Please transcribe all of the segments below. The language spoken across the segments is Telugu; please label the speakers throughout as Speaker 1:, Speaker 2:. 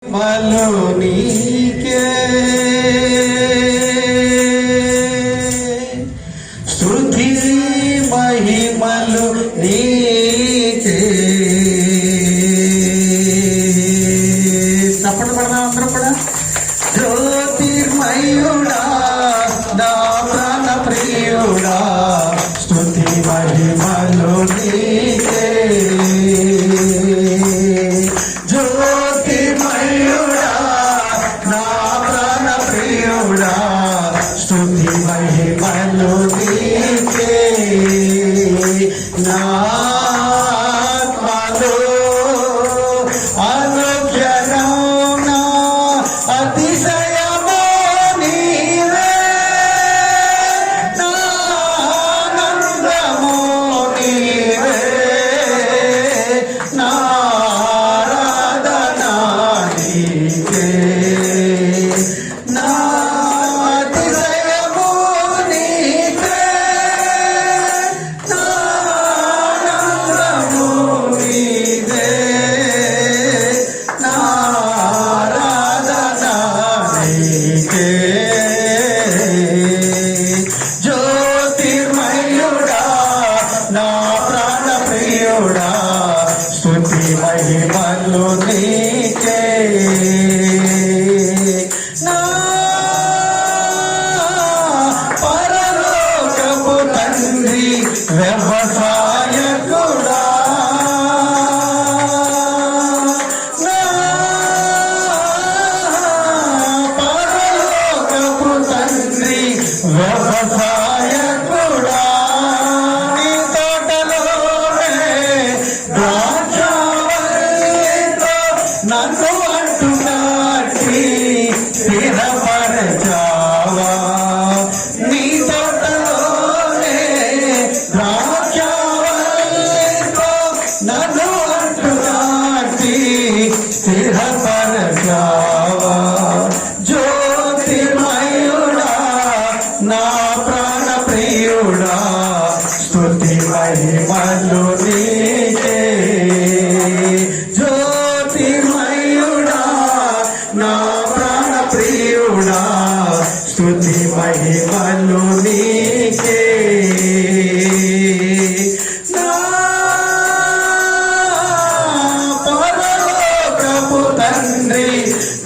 Speaker 1: మలో నీకే స్తుతి మహిమలు నీకే. చప్పట్లు పడదాం అందరం కూడా. జ్యోతిర్మయుడా నా ప్రాణ ప్రియుడా స్తుతి మహిమలు నీకే. జ్యోతిర్మయుడా నా ప్రాణ ప్రియుడా స్తుతి మహిమలు నీకే. నా ఆత్మలో అనుక్షణం నా అతిశయము నీవే, నా ఆనందము నీవే, నా ఆరాధన నీవే, నా అతిశయము నీవే, నా ఆనందము నీవే, నా ఆరాధన నీకే. జ్యోతిర్మయుడా నా ప్రాణ ప్రియుడా స్తుతి మహిమలు నీకే. నా పరలోకపు తండ్రి వ్యవసాయకుడా, నా పరలోకపు తండ్రి వ్యవసాయకుడా, నీ తోటలోనే ద్రాక్షావల్లితో నన్ను అంటున్నాటి స్థిరపరచావా. నీ తోటలోనే ద్రాక్షావల్లితో నన్ను అంటున్నాటి స్థిరపరచావా. జ్యోతిర్మయుడా నా ప్రాణ ప్రియుడా స్తుతి మహిమలు నీకే. జ్యోతిర్మయుడా నా ప్రాణ ప్రియుడా స్తుతి మహిమలు నీకే. నా పరలోకపు తండ్రి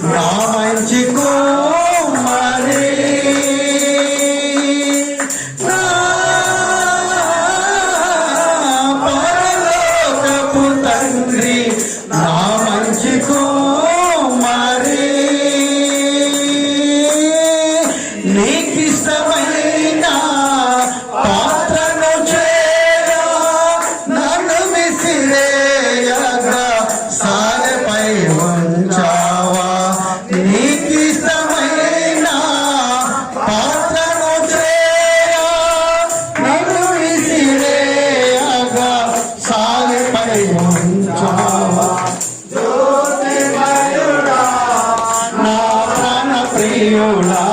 Speaker 1: నా మంచి కుమారి, నా పరలోకపు తండ్రి నా మంచి కుమారి, నీకిష్టమైన పాత్రను చేరా నన్ను విసిరేయగా సారెపై ఉంచావా. నీకిష్టమైన పాత్రను చేరా నన్ను విసిరేయగా సారెపై ఉంచావా. జ్యోతిర్మయుడా నా ప్రాణ ప్రియుడా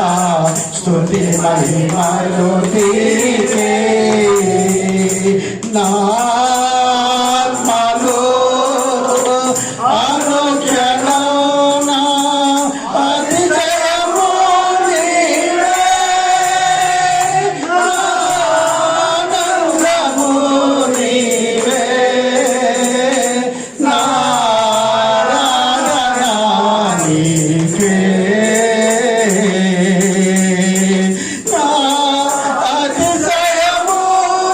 Speaker 1: స్తుతి మహిమలు నీకే. నా ఆత్మలో అనుక్షణం నా అతిశయము నీవే, నా ఆనందము నీవే, నా ఆరాధన నీకే, నా అతిశయము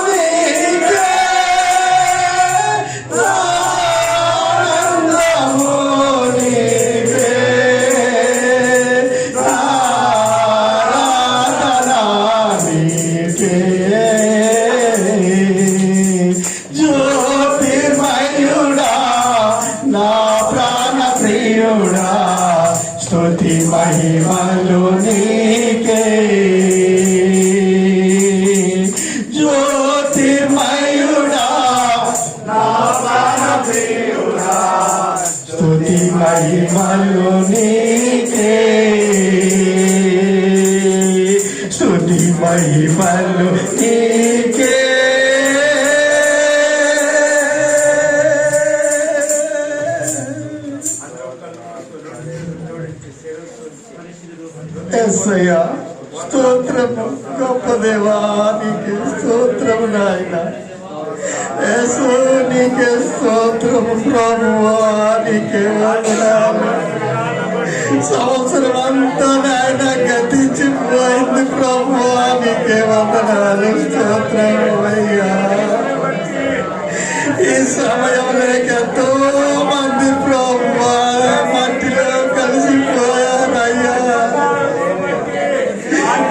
Speaker 1: నీకే, నా ఆనందము నీకే, నా ఆరాధన నీకే. జ్యోతిర్మయుడా నా ప్రాణ ప్రియుడా స్తుతి మహిమలు నీకే. జ్యోతిర్మయుడా నా ప్రాణ ప్రియుడా స్తుతి మహిమలు నీకే. స్తుతి మహిమలు నీకే. యేసయ్యా స్తోత్రము, గొప్ప దేవా నీకే స్తోత్రము నాయన. యేసు నీకే స్తోత్రము ప్రభువా, నీకే వందనాలు. సంవత్సరం అంతా నాయన గతించిపోయింది ప్రభువా, నీకే వందనాలు, స్తోత్రము అయ్యా. ఈ సమయంలో ఎంతో మంది ప్రభువా మట్టిలో కలిసిపోయారయ్యా.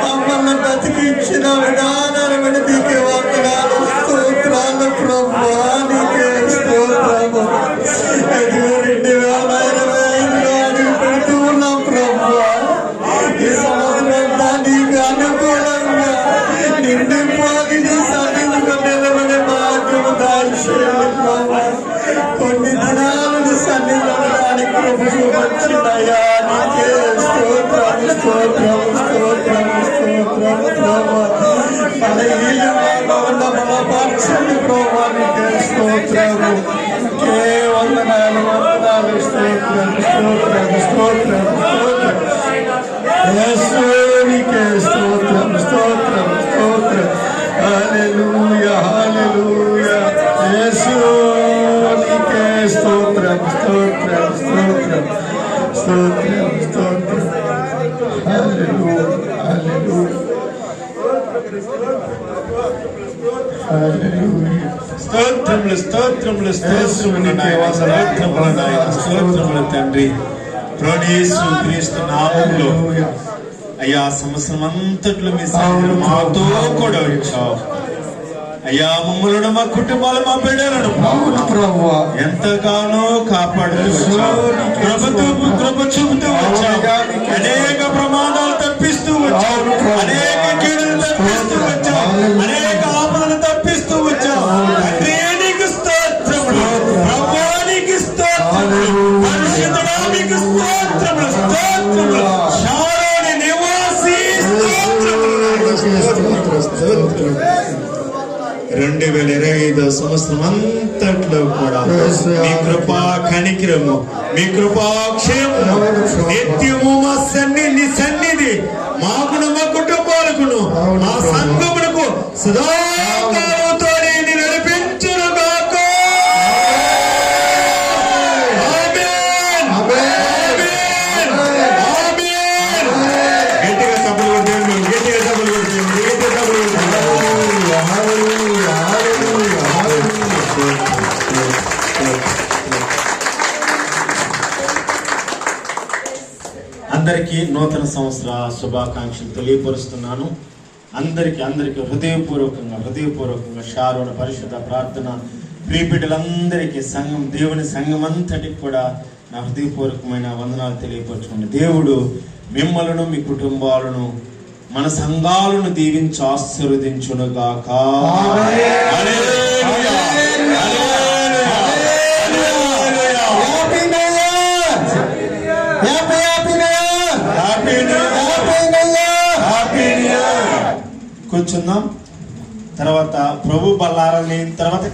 Speaker 1: మమ్మల్ని బతికించిన విధానాన్ని బట్టి నీకే వందనాలు, స్తోత్రాలు ప్రభువా, నీకే స్తోత్రము. 2025లో అడుగు పెడుతూ ఉన్నాం ప్రభువా. ఈ సంవత్సరం నీకు అనుకూలంగా నిండిపోయి నీ సన్నిధిలో నిలబడే భాగ్యము దాల్చేయండి ప్రభువా. కొన్ని దినాలు నీ సన్నిధిలో ఉండడానికి కృప చూపించినయ్యా. నీకే స్తోత్రము, స్తోత్రము, స్తోత్రము, స్తోత్రము ప్రభువా. మన ఇల్లు బలపరచండి ప్రభువా, నీకే స్తోత్రము. నీకే వందనాలు, వందనాలు, స్తోత్రము, స్తోత్రము, స్తోత్రము, స్తోత్రము. యేసు నీకే స్తోత్రము, స్తోత్రము, స్తోత్రము. హల్లెలూయా, హల్లెలూయా. యేసు నీకే స్తోత్రము, స్తోత్రము, స్తోత్రము, స్తోత్రము, స్తోత్రము. హల్లెలూయా, హల్లెలూయా, హల్లెలూయా.
Speaker 2: స్తోత్రములు, స్తోత్రములు, స్తోత్రములు నాయన, స్తోత్రములు నాయన, స్తోత్రములు తండ్రి. ప్రభువైన యేసు క్రీస్తు నామములో అయ్యా సంవత్సరం అంతట్లో మీ సన్నిధిలో మాతో కూడా వచ్చావు అయ్యా. మమ్మల్ని మా కుటుంబాలు మా బిడ్డలను
Speaker 1: ప్రభువా
Speaker 2: ఎంతగానో కాపాడుతూ వచ్చావు. కృప చూపుతూ వచ్చావు. అనేక ప్రమాదాలు తప్పిస్తూ వచ్చావు. అనేక కీడులు తప్పిస్తూ వచ్చావు. అనేక ఆపదలు తప్పిస్తూ వచ్చావు. నీకు స్తోత్రములు ప్రభువా, నీకు స్తోత్రములు పరిశుద్ధుడా, నీకు స్తోత్రములు, స్తోత్రములు. శాలోని నివాసి స్తోత్రములు. 2025 సంవత్సరం అంతట్లో కూడా మీ కృపా కనికిరము, మీ కృపా క్షేమము నిత్యము మా సన్నిధి మాకును, మా కుటుంబాలకును, మా సంఘమునకు సదాకాలముతో నడిపించును గాక. ఆమేన్, ఆమేన్, ఆమేన్. గట్టిగా సభలు కొట్టండి, గట్టిగా సభలు కొట్టండి, గట్టిగా సభలు కొట్టండి. అందరికీ నూతన సంవత్సర శుభాకాంక్షలు తెలియపరుస్తున్నాను. అందరికీ హృదయపూర్వకంగా షారోన పరిశుద్ధ ప్రార్థన ప్రియబిడ్డలందరికీ సంఘం, దేవుని సంఘం అంతటికి కూడా నా హృదయపూర్వకమైన వందనాలు తెలియపరచుకోండి. దేవుడు మిమ్మలను, మీ కుటుంబాలను, మన సంఘాలను దీవించి ఆశీర్వదించునుగాక. కూర్చుందాం. తర్వాత ప్రభు బల్లారని తర్వాత